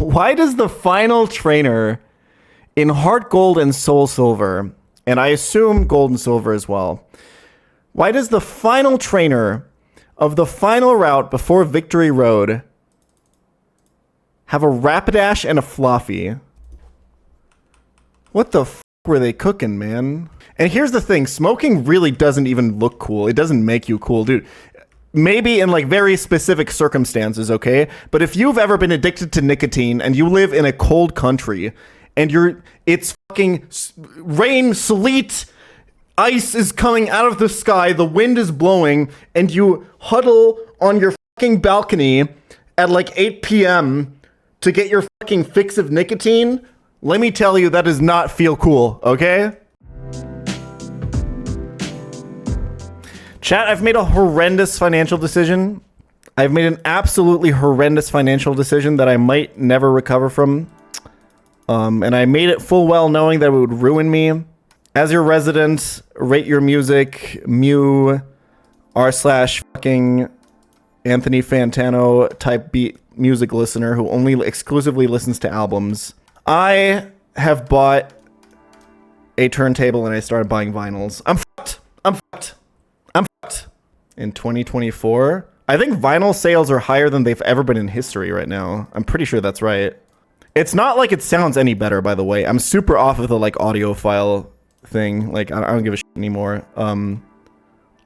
Why does the final trainer in Heart Gold and Soul Silver, and I assume Gold and Silver as well, why does the final trainer of the final route before Victory Road have a Rapidash and a Fluffy? What the f were they cooking, man? And here's the thing, smoking really doesn't even look cool. It doesn't make you cool, dude. Maybe in like very specific circumstances, okay? But if you've ever been addicted to nicotine and you live in a cold country and it's fucking rain, sleet, ice is coming out of the sky, the wind is blowing, and you huddle on your fucking balcony at like 8 p.m. to get your fucking fix of nicotine, let me tell you, that does not feel cool, okay? Chat, I've made a horrendous financial decision. I've made an absolutely horrendous financial decision that I might never recover from. And I made it full well knowing that it would ruin me. As your resident, rate your music, Mew, r/fucking Anthony Fantano type beat music listener who only exclusively listens to albums. I have bought a turntable and I started buying vinyls. I'm fucked. I'm fucked. I'm fucked. In 2024, I think vinyl sales are higher than they've ever been in history right now. I'm pretty sure that's right. It's not like it sounds any better, by the way. I'm super off of the like audiophile thing. Like I don't give a shit anymore.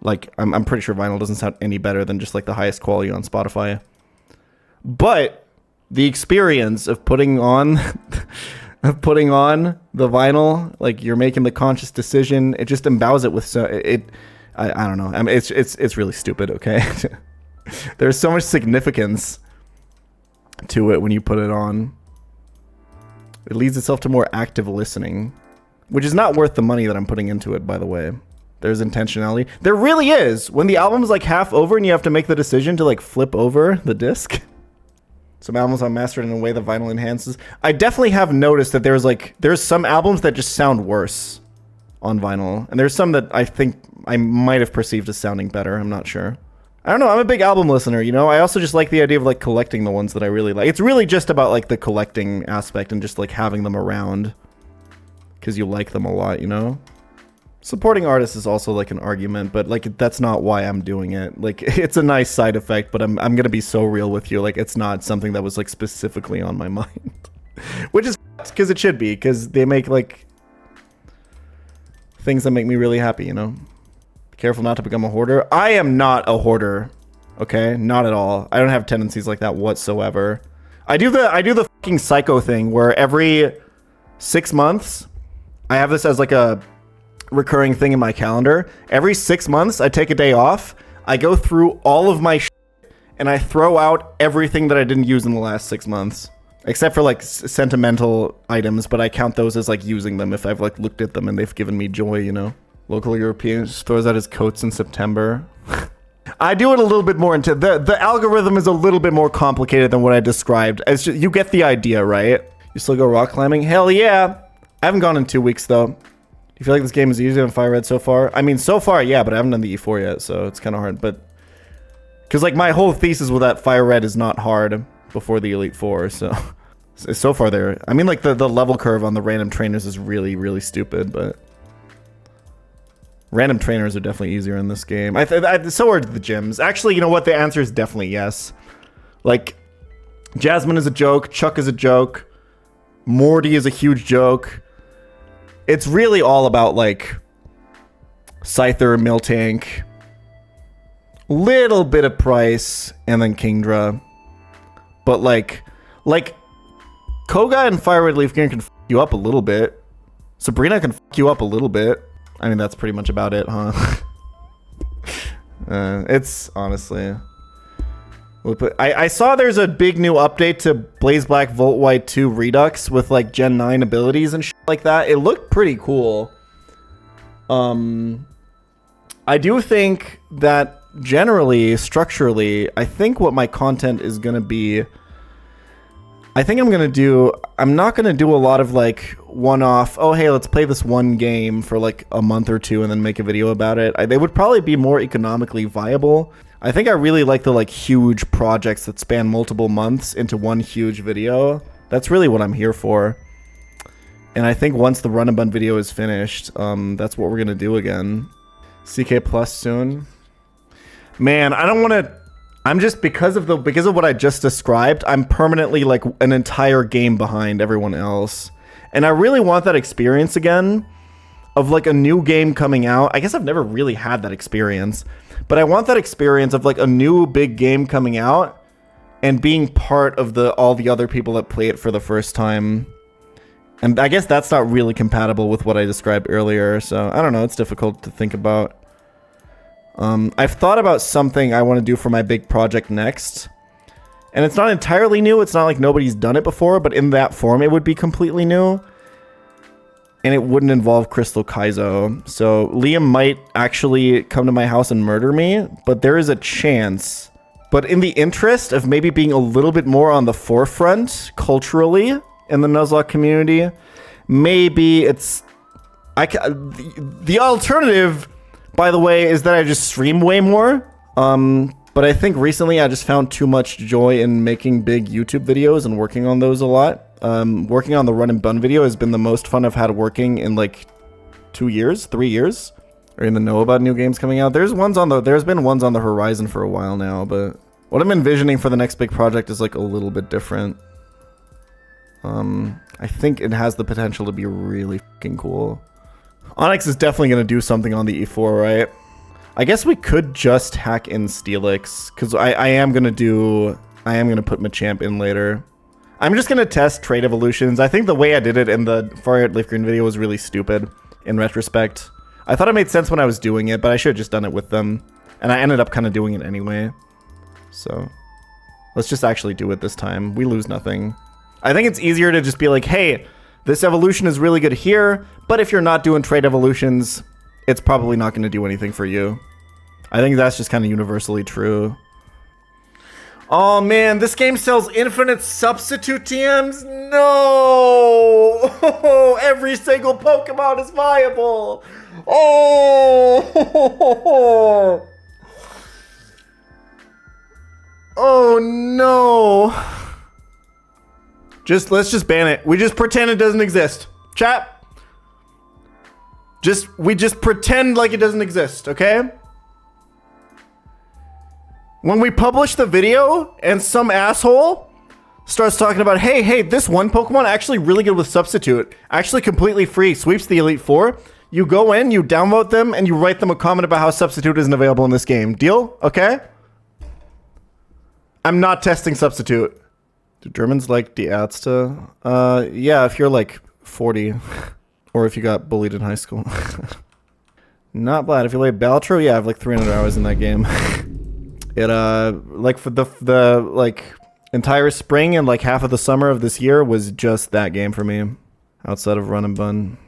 Like I'm pretty sure vinyl doesn't sound any better than just like the highest quality on Spotify. But the experience of putting on the vinyl, like you're making the conscious decision, it just imbues it with I don't know. I mean, it's really stupid, okay? There's so much significance to it when you put it on. It leads itself to more active listening, which is not worth the money that I'm putting into it, by the way. There's intentionality. There really is. When the album's like half over and you have to make the decision to like flip over the disc. Some albums are mastered in a way that vinyl enhances. I definitely have noticed that there's some albums that just sound worse on vinyl. And there's some that I think I might have perceived as sounding better. I'm not sure. I don't know. I'm a big album listener, you know? I also just like the idea of like collecting the ones that I really like. It's really just about like the collecting aspect and just like having them around because you like them a lot, you know? Supporting artists is also like an argument, but like that's not why I'm doing it. Like it's a nice side effect, but I'm going to be so real with you. Like it's not something that was like specifically on my mind, which is because it should be, because they make like things that make me really happy, you know? Careful not to become a hoarder. I am not a hoarder. Okay? Not at all. I don't have tendencies like that whatsoever. I do the fucking psycho thing where every 6 months I have this as like a recurring thing in my calendar. Every 6 months I take a day off. I go through all of my shit and I throw out everything that I didn't use in the last 6 months. Except for like sentimental items, but I count those as like using them if I've like looked at them and they've given me joy, you know? Local European just throws out his coats in September. I do it a little bit more into the algorithm is a little bit more complicated than what I described. It's just, you get the idea, right? You still go rock climbing? Hell yeah. I haven't gone in 2 weeks though. Do you feel like this game is easier than Fire Red so far? I mean, so far, yeah, but I haven't done the E4 yet, so it's kind of hard. But because like my whole thesis with that Fire Red is not hard before the Elite Four, so far there. I mean, like the level curve on the random trainers is really, really stupid, but random trainers are definitely easier in this game. So are the gyms. Actually, you know what? The answer is definitely yes. Like, Jasmine is a joke. Chuck is a joke. Morty is a huge joke. It's really all about, like, Scyther, Miltank, little bit of Price, and then Kingdra. But, like, Koga and Fire Red Leaf Green can f you up a little bit. Sabrina can f you up a little bit. I mean, that's pretty much about it, huh? It's honestly... I saw there's a big new update to Blaze Black Volt White 2 Redux with like Gen 9 abilities and shit like that. It looked pretty cool. I do think that generally, structurally, I think what my content is going to be... I'm not going to do a lot of like one-off, oh hey, let's play this one game for like a month or two and then make a video about it. They would probably be more economically viable. I think I really like the like huge projects that span multiple months into one huge video. That's really what I'm here for. And I think once the run and bun video is finished, that's what we're gonna do again. CK plus soon. Man, I don't want to. I'm just because of what I just described. I'm permanently like an entire game behind everyone else, and I really want that experience again, of like a new game coming out. I guess I've never really had that experience, but I want that experience of like a new big game coming out and being part of all the other people that play it for the first time. And I guess that's not really compatible with what I described earlier, so I don't know, it's difficult to think about. I've thought about something I want to do for my big project next. And it's not entirely new, it's not like nobody's done it before, but in that form it would be completely new. And it wouldn't involve Crystal Kaizo. So Liam might actually come to my house and murder me, but there is a chance. But in the interest of maybe being a little bit more on the forefront culturally in the Nuzlocke community, maybe it's... The alternative, by the way, is that I just stream way more. But I think recently I just found too much joy in making big YouTube videos and working on those a lot. Working on the run and bun video has been the most fun I've had working in like 3 years. Are you in the know about new games coming out? There's been ones on the horizon for a while now, but what I'm envisioning for the next big project is like a little bit different. I think it has the potential to be really fucking cool. Onyx is definitely going to do something on the E4, right? I guess we could just hack in Steelix, because I am going to put Machamp in later. I'm just going to test trade evolutions. I think the way I did it in the Far Leaf Green video was really stupid, in retrospect. I thought it made sense when I was doing it, but I should have just done it with them. And I ended up kind of doing it anyway. So, let's just actually do it this time. We lose nothing. I think it's easier to just be like, hey, this evolution is really good here, but if you're not doing trade evolutions, it's probably not going to do anything for you. I think that's just kind of universally true. Oh man, this game sells infinite substitute TMs? No! Every single Pokemon is viable! Oh! Oh no! Let's just ban it. We just pretend it doesn't exist. Chat. We just pretend like it doesn't exist, okay? When we publish the video and some asshole starts talking about, hey, this one Pokemon actually really good with Substitute, actually completely free, sweeps the Elite Four, you go in, you downvote them, and you write them a comment about how Substitute isn't available in this game. Deal? Okay? I'm not testing Substitute. Do Germans like Die Ärzte? Yeah, if you're like 40. Or if you got bullied in high school. Not bad. If you play Baltro, yeah, I have like 300 hours in that game. It, like for the like entire spring and like half of the summer of this year was just that game for me. Outside of Run and Bun.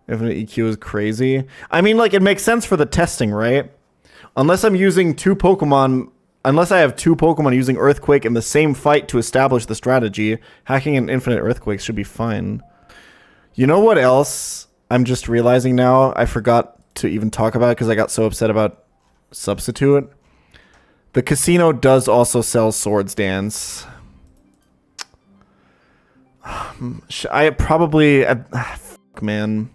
Infinite EQ is crazy. I mean, like, it makes sense for the testing, right? Unless I'm using unless I have two Pokemon using Earthquake in the same fight to establish the strategy, hacking an infinite Earthquake should be fine. You know what else I'm just realizing now? I forgot to even talk about it because I got so upset about Substitute. The casino does also sell Swords Dance. Fuck, man.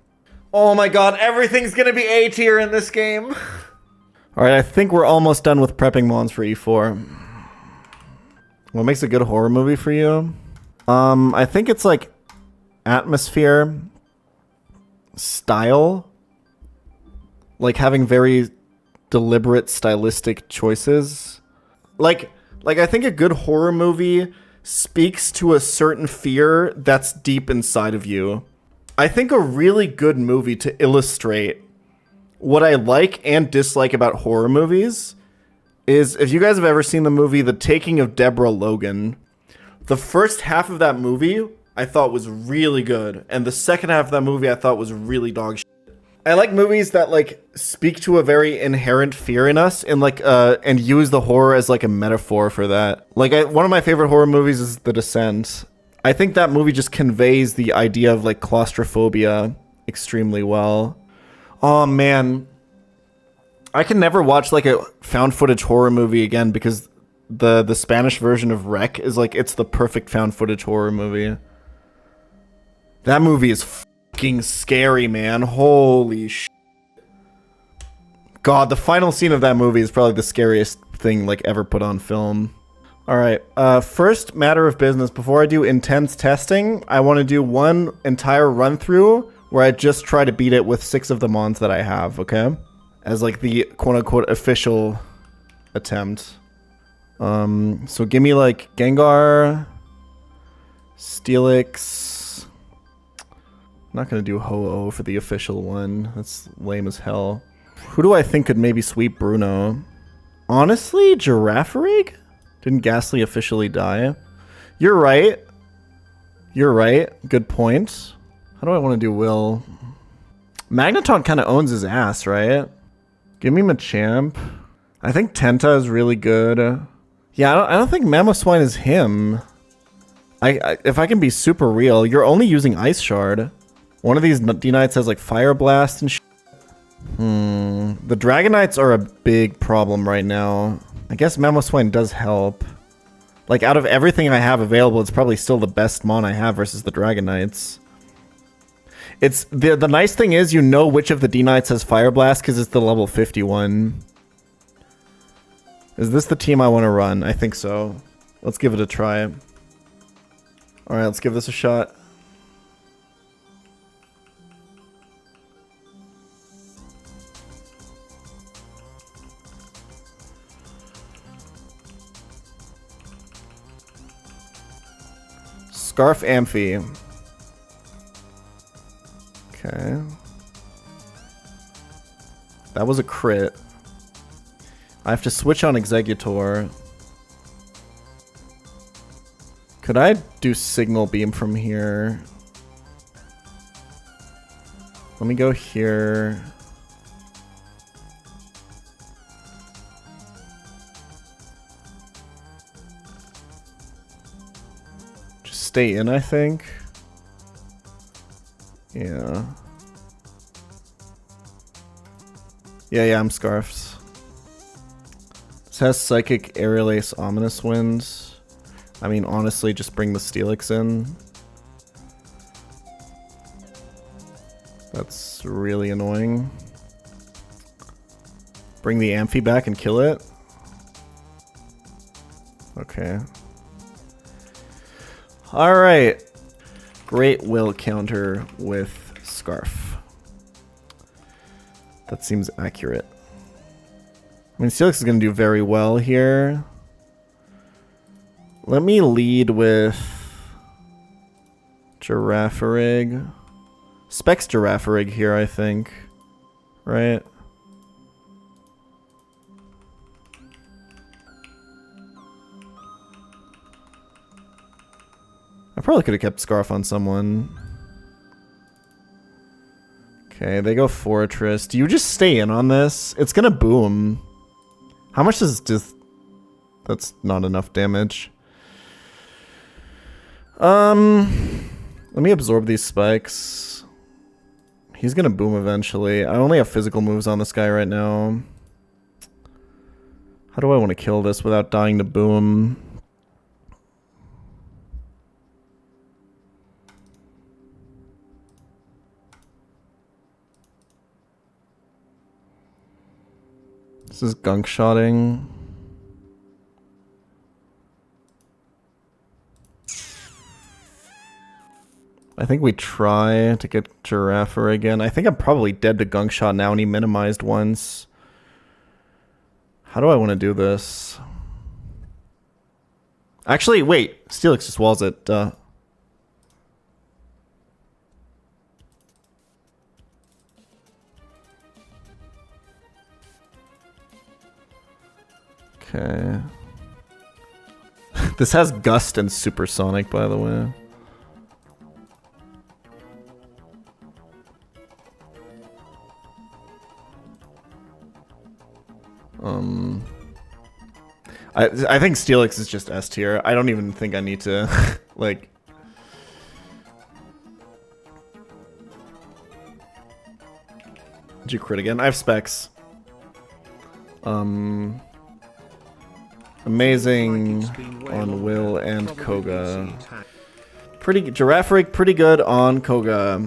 Oh my god, everything's gonna be A tier in this game. Alright, I think we're almost done with prepping Mons for E4. What makes a good horror movie for you? I think it's like atmosphere, style, like having very deliberate stylistic choices. Like I think a good horror movie speaks to a certain fear that's deep inside of you. I think a really good movie to illustrate what I like and dislike about horror movies is, if you guys have ever seen the movie The Taking of Deborah Logan, the first half of that movie I thought was really good, and the second half of that movie I thought was really dog shit. I like movies that like speak to a very inherent fear in us and like and use the horror as like a metaphor for that. Like one of my favorite horror movies is The Descent. I think that movie just conveys the idea of like claustrophobia extremely well. Oh man, I can never watch like a found footage horror movie again because the Spanish version of Rec is like, it's the perfect found footage horror movie. That movie is fucking scary, man. Holy shit. God, the final scene of that movie is probably the scariest thing like ever put on film. All right, first matter of business, before I do intense testing, I want to do one entire run through where I just try to beat it with 6 of the mons that I have, okay? As like the quote unquote official attempt. So give me like Gengar, Steelix. I'm not gonna do Ho-Oh for the official one. That's lame as hell. Who do I think could maybe sweep Bruno? Honestly, Girafarig? Didn't Ghastly officially die? You're right. You're right. Good point. How do I want to do Will? Magneton kind of owns his ass, right? Give me Machamp. I think Tenta is really good. Yeah, I don't think Mamoswine is him. If I can be super real, you're only using Ice Shard. One of these D-Knights has like Fire Blast and shit. The Dragonites are a big problem right now. I guess Mamoswine does help. Like, out of everything I have available, it's probably still the best mon I have versus the Dragonites. It's the nice thing is you know which of the D-Knights has Fire Blast because it's the level 51. Is this the team I want to run? I think so. Let's give it a try. Alright, let's give this a shot. Scarf Amphi. Okay. That was a crit. I have to switch on Exeggutor. Could I do Signal Beam from here? Let me go here. Just stay in, I think. Yeah. Yeah, I'm Scarfs. This has Psychic, Aerial Ace, Ominous Winds. I mean, honestly, just bring the Steelix in. That's really annoying. Bring the Amphi back and kill it. Okay. Alright. Great Will counter with Scarf. That seems accurate. I mean, Steelix is going to do very well here. Let me lead with Girafarig. Specs Girafarig here, I think. Right? I probably could have kept Scarf on someone. Okay, they go Fortress. Do you just stay in on this? It's gonna boom. How much does just... That's not enough damage. Let me absorb these spikes. He's gonna boom eventually. I only have physical moves on this guy right now. How do I want to kill this without dying to boom? This is gunk shotting. I think we try to get Girafarig again. I think I'm probably dead to gunk shot now and he minimized once. How do I want to do this? Actually, wait. Steelix just walls it. Duh. Okay. This has Gust and Supersonic, by the way. I think Steelix is just S tier. I don't even think I need to, like... Did you crit again? I have specs. Amazing on Will and Koga. Girafarig, pretty good on Koga.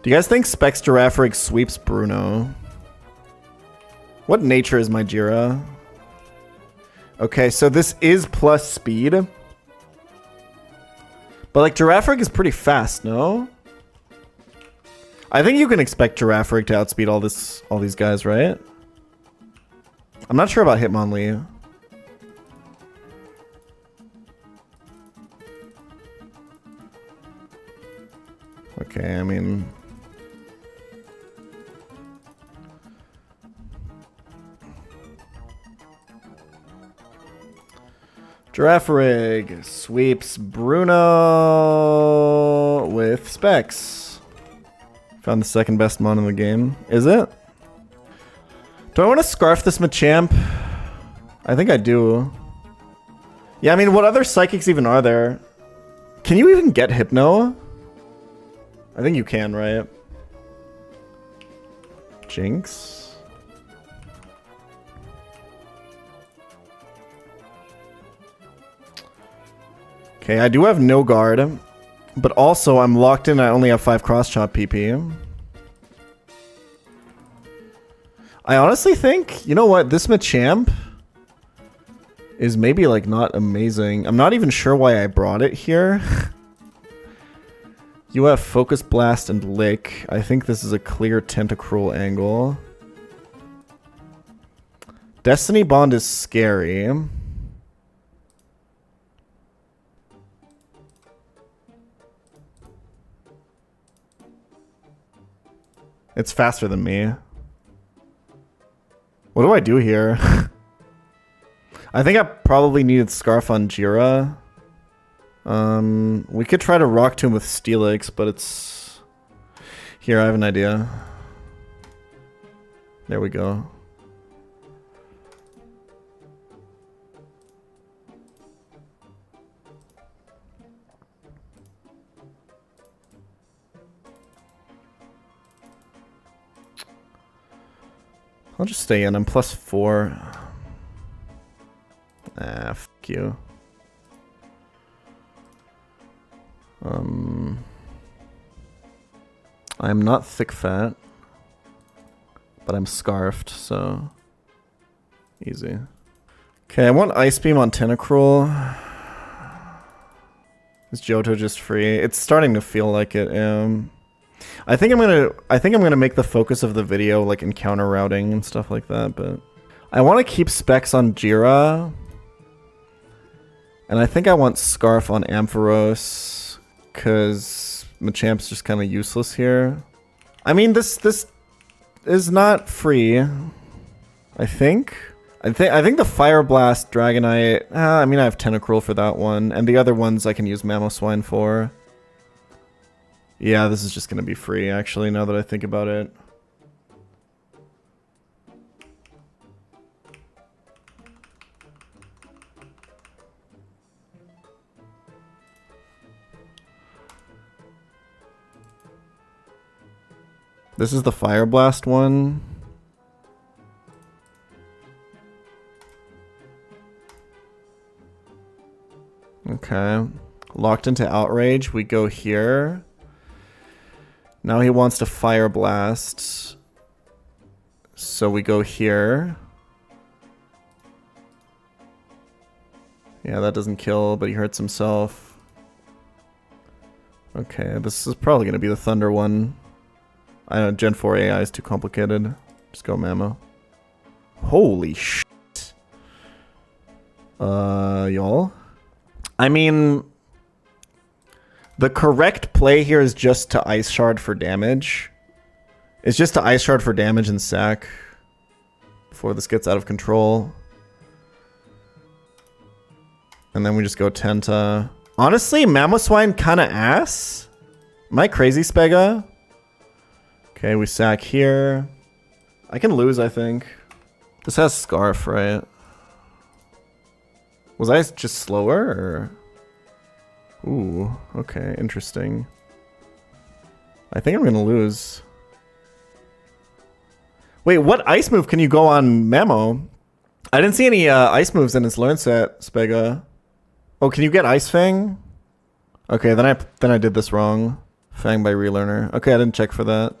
Do you guys think Specs Girafarig sweeps Bruno? What nature is my Jira? Okay, so this is plus speed. But like Girafarig is pretty fast, no? I think you can expect Girafarig to outspeed all these guys, right? I'm not sure about Hitmonlee. Okay, I mean... Girafarig sweeps Bruno with Specs. Found the second best mon in the game. Is it? Do I want to scarf this Machamp? I think I do. Yeah, I mean, what other psychics even are there? Can you even get Hypno? I think you can, right? Jinx. Okay, I do have no guard, but also I'm locked in. I only have 5 cross chop PP. I honestly think, you know what, this Machamp is maybe like not amazing. I'm not even sure why I brought it here. You have Focus Blast and Lick. I think this is a clear Tentacruel angle. Destiny Bond is scary. It's faster than me. What do I do here? I think I probably needed Scarf on Jira. We could try to Rock Tomb with Steelix, but it's... Here, I have an idea. There we go. I'll just stay in. I'm +4. Ah, f you. I'm not thick fat, but I'm scarfed, so easy. Okay, I want Ice Beam on Tentacruel. Is Johto just free? It's starting to feel like it. I think I'm gonna make the focus of the video like encounter routing and stuff like that, but I want to keep Specs on Jira, and I think I want Scarf on Ampharos because Machamp's just kind of useless here. I mean, this is not free. I think the Fire Blast Dragonite. I mean, I have Tentacruel for that one, and the other ones I can use Mamoswine for. Yeah, this is just going to be free, actually, now that I think about it. This is the Fire Blast one. Okay. Locked into Outrage, we go here. Now he wants to Fire Blast. So we go here. Yeah, that doesn't kill, but he hurts himself. Okay, this is probably going to be the Thunder one. I know, Gen 4 AI is too complicated. Just go Mamo. Holy shit. Y'all? I mean... The correct play here is just to Ice Shard for damage. It's just to Ice Shard for damage and sack before this gets out of control. And then we just go Tenta. Honestly, Mamoswine kind of ass. Am I crazy, Spega? Okay, we sack here. I can lose, I think. This has Scarf, right? Was I just slower, or... Ooh, okay, interesting. I think I'm gonna lose. Wait, what ice move can you go on Mamo? I didn't see any ice moves in his learn set, Spega. Oh, can you get Ice Fang? Okay, then I did this wrong. Fang by relearner. Okay, I didn't check for that.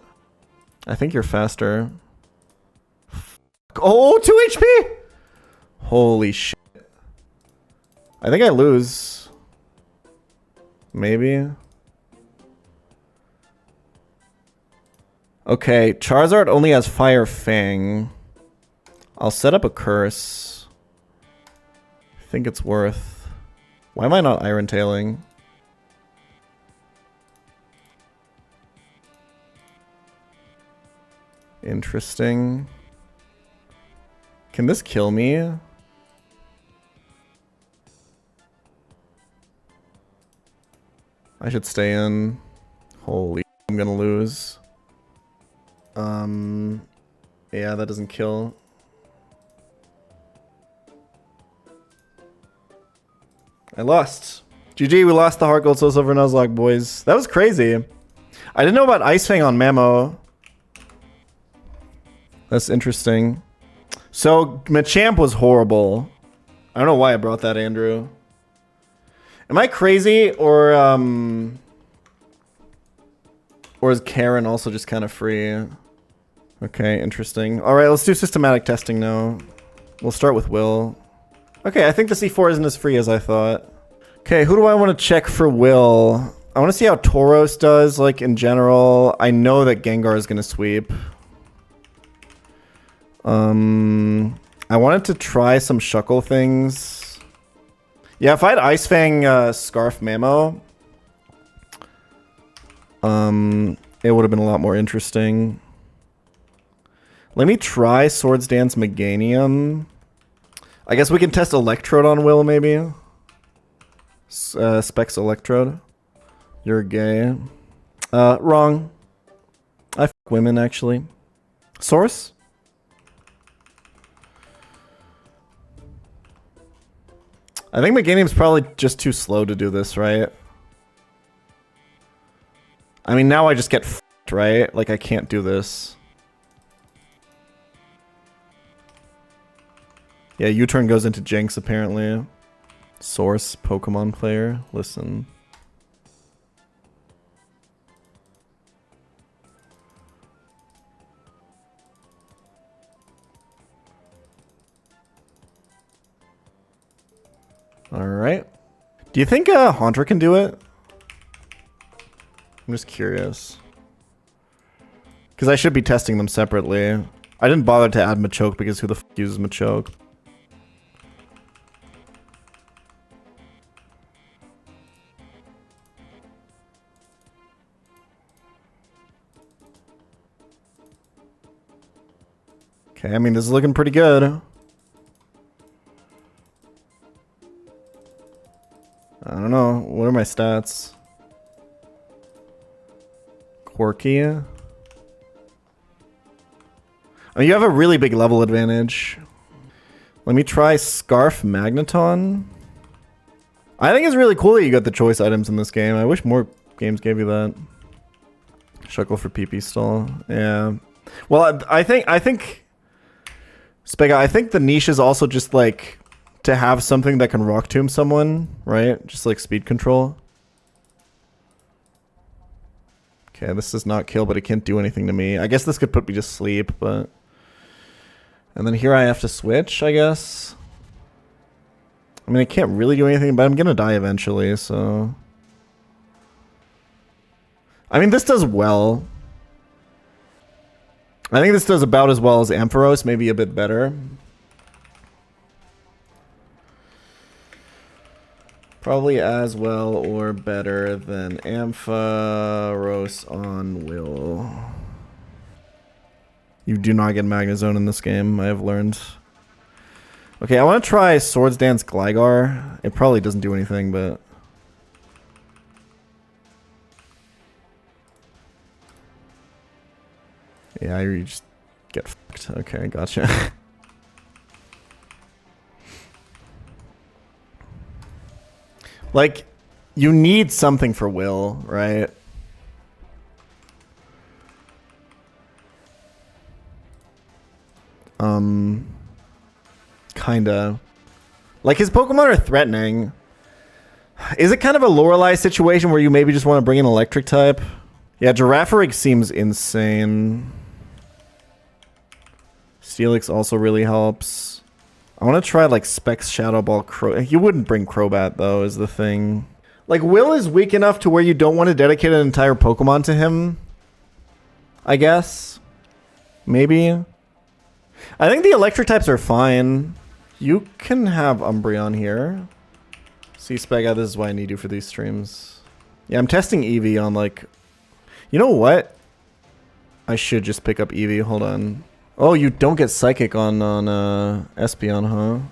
I think you're faster. Oh, 2 HP! Holy shit. I think I lose. Maybe. Okay, Charizard only has Fire Fang. I'll set up a curse. I think it's worth. Why am I not Iron Tailing? Interesting. Can this kill me? I should stay in. Holy, I'm gonna lose. Yeah, that doesn't kill. I lost. GG, we lost the Heart Gold Soul Silver Nuzlocke, boys. That was crazy. I didn't know about Ice Fang on Mamo. That's interesting. So, Machamp was horrible. I don't know why I brought that, Andrew. Am I crazy, or is Karen also just kind of free? Okay, interesting. All right, let's do systematic testing now. We'll start with Will. Okay, I think the C4 isn't as free as I thought. Okay, who do I want to check for Will? I want to see how Tauros does, like, in general. I know that Gengar is going to sweep. I wanted to try some Shuckle things. Yeah, if I had Ice Fang Scarf Mamo, it would have been a lot more interesting. Let me try Swords Dance Meganium. I guess we can test Electrode on Will, maybe. Specs Electrode. You're gay. Wrong. I f women, actually. Source? I think Meganium's probably just too slow to do this, right? I mean, now I just get f***ed, right? Like, I can't do this. Yeah, U-turn goes into Jinx, apparently. Source, Pokemon player. Listen. Alright. Do you think Haunter can do it? I'm just curious. Because I should be testing them separately. I didn't bother to add Machoke because who the f uses Machoke? Okay, I mean, this is looking pretty good. I don't know. What are my stats? Quirky. I mean, you have a really big level advantage. Let me try Scarf Magneton. I think it's really cool that you got the choice items in this game. I wish more games gave you that. Shuckle for PP stall. Yeah. Well, I think Spega, I think the niche is also just like to have something that can Rock Tomb someone, right? Just like speed control. Okay, this does not kill, but it can't do anything to me. I guess this could put me to sleep, but... And then here I have to switch, I guess. I mean, I can't really do anything, but I'm gonna die eventually, so... I mean, this does well. I think this does about as well as Ampharos, maybe a bit better. Probably as well or better than Ampharos on Will. You do not get Magnezone in this game, I have learned. Okay, I want to try Swords Dance Gligar. It probably doesn't do anything, but... Yeah, you just get fucked. Okay, gotcha. Like, you need something for Will, right? kinda. Like, his Pokemon are threatening. Is it kind of a Lorelei situation where you maybe just want to bring an electric type? Yeah, Girafarig seems insane. Steelix also really helps. I want to try, like, Specs Shadow Ball Crow. You wouldn't bring Crobat, though, is the thing. Like, Will is weak enough to where you don't want to dedicate an entire Pokemon to him. I guess. Maybe. I think the electric types are fine. You can have Umbreon here. See, Spega, this is why I need you for these streams. Yeah, I'm testing Eevee on, like... You know what? I should just pick up Eevee. Hold on. Oh, you don't get Psychic on Espeon, huh?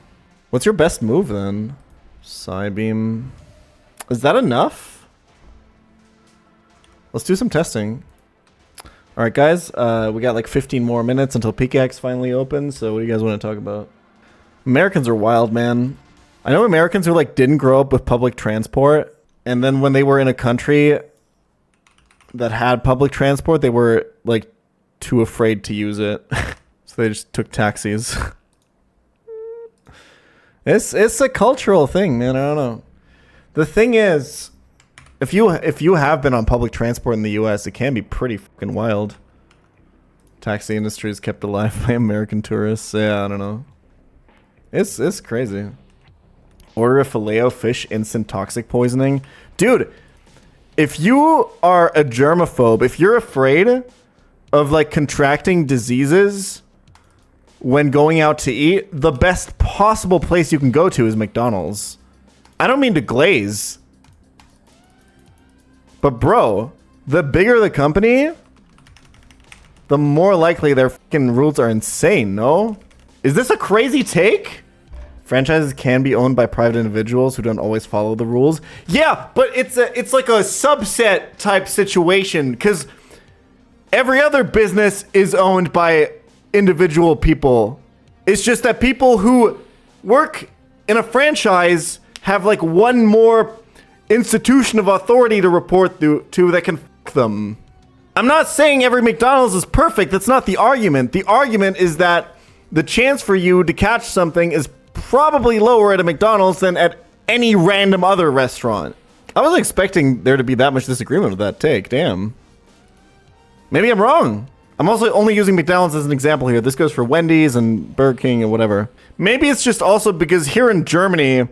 What's your best move, then? Psybeam. Is that enough? Let's do some testing. Alright, guys. We got, like, 15 more minutes until PKX finally opens, so what do you guys want to talk about? Americans are wild, man. I know Americans who, like, didn't grow up with public transport, and then when they were in a country that had public transport, they were, like, too afraid to use it. So they just took taxis. It's a cultural thing, man. I don't know. The thing is, if you have been on public transport in the US, it can be pretty fucking wild. Taxi industry is kept alive by American tourists. Yeah, I don't know. It's crazy. Order a Filet-O-Fish instant toxic poisoning. Dude, if you are a germaphobe, if you're afraid of, like, contracting diseases when going out to eat, the best possible place you can go to is McDonald's. I don't mean to glaze. But bro, the bigger the company, the more likely their fucking rules are insane, no? Is this a crazy take? Franchises can be owned by private individuals who don't always follow the rules. Yeah, but it's like a subset type situation, because every other business is owned by individual people. It's just that people who work in a franchise have, like, one more institution of authority to report to that can fuck them. I'm not saying every McDonald's is perfect. That's not the argument. The argument is that the chance for you to catch something is probably lower at a McDonald's than at any random other restaurant. I wasn't expecting there to be that much disagreement with that take. Damn. Maybe I'm wrong. I'm also only using McDonald's as an example here. This goes for Wendy's and Burger King and whatever. Maybe it's just also because here in Germany,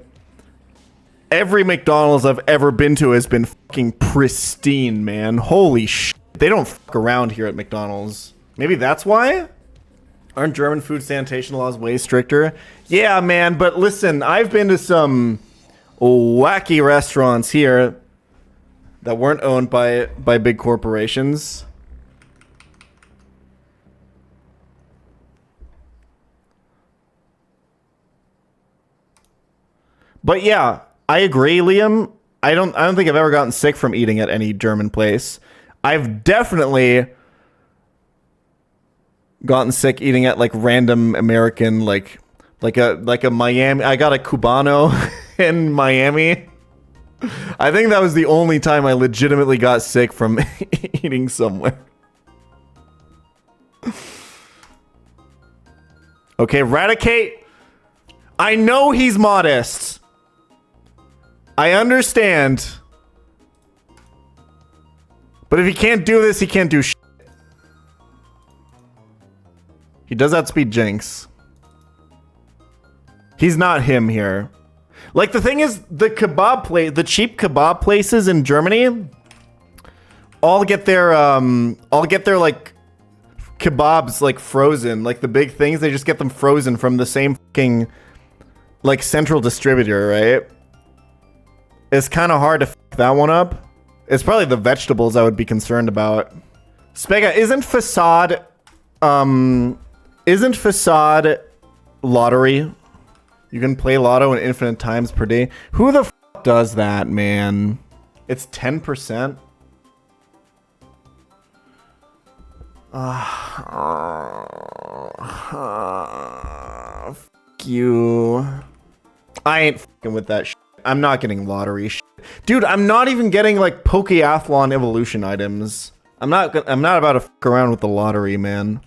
every McDonald's I've ever been to has been fucking pristine, man. Holy shit. They don't fuck around here at McDonald's. Maybe that's why? Aren't German food sanitation laws way stricter? Yeah, man, but listen, I've been to some wacky restaurants here that weren't owned by big corporations. But yeah, I agree, Liam. I don't think I've ever gotten sick from eating at any German place. I've definitely gotten sick eating at, like, random American, like a Miami. I got a Cubano in Miami. I think that was the only time I legitimately got sick from eating somewhere. Okay, Raticate. I know he's modest. I understand. But if he can't do this, he can't do shit. He does outspeed Jinx. He's not him here. Like, the thing is, the cheap kebab places in Germany all get their like kebabs, like, frozen. Like, the big things, they just get them frozen from the same fucking, like, central distributor, right? It's kind of hard to fuck that one up. It's probably the vegetables I would be concerned about. Spega, isn't Facade lottery? You can play Lotto an infinite times per day. Who the fuck does that, man? It's 10%. Fuck you. I ain't fucking with that shit. I'm not getting lottery shit. Dude, I'm not even getting, like, Pokeathlon evolution items. I'm not about to fuck around with the lottery, man.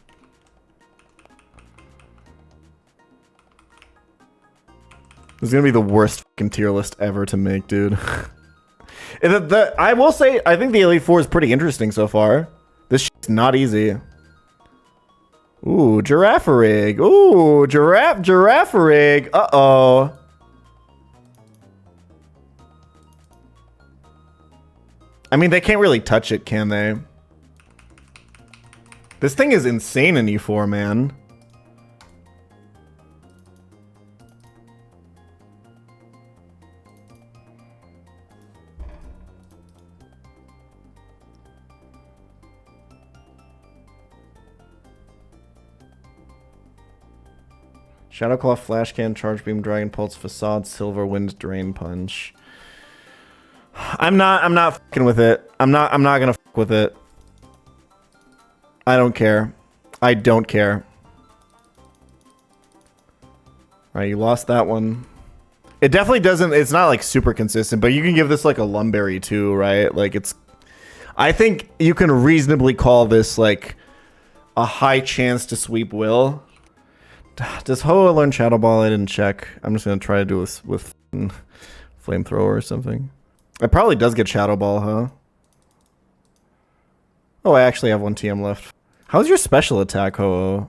This is gonna be the worst fucking tier list ever to make, dude. I will say, I think the Elite Four is pretty interesting so far. This shit's not easy. Ooh, Giraffe-rig. Ooh, Giraffe-rig. Uh-oh. I mean, they can't really touch it, can they? This thing is insane in E4, man. Shadow Claw, Flash Can, Charge Beam, Dragon Pulse, Facade, Silver Wind, Drain Punch. I'm not fucking with it. I'm not gonna fuck with it. I don't care. I don't care. Alright, you lost that one. It definitely doesn't, it's not like super consistent, but you can give this like a Lumberry too, right? Like it's, I think you can reasonably call this like a high chance to sweep Will. Does Ho learn Shadow Ball? I didn't check. I'm just gonna try to do this with Flamethrower or something. It probably does get Shadow Ball, huh? Oh, I actually have one TM left. How's your special attack, Ho-Oh?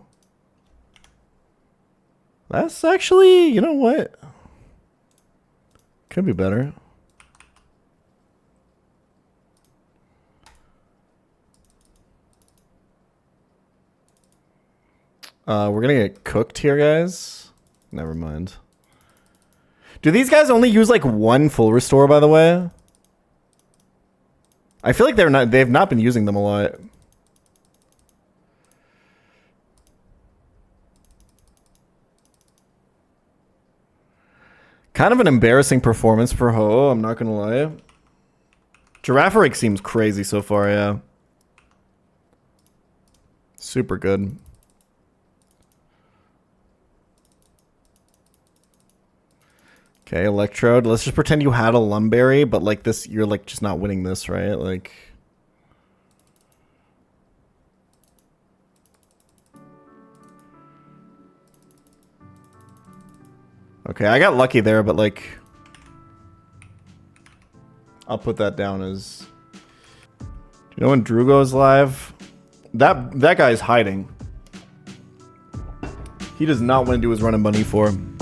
That's actually, you know what? Could be better. We're gonna get cooked here, guys. Never mind. Do these guys only use like one full restore, by the way? I feel like they've not been using them a lot. Kind of an embarrassing performance for Ho, I'm not gonna lie. Giraffe seems crazy so far, yeah. Super good. Okay, Electrode. Let's just pretend you had a Lumberry, but like this, you're like just not winning this, right? Like... Okay, I got lucky there, but like... I'll put that down as... Do you know when Drew goes live? That guy's hiding. He does not want to do his run and bunny for him.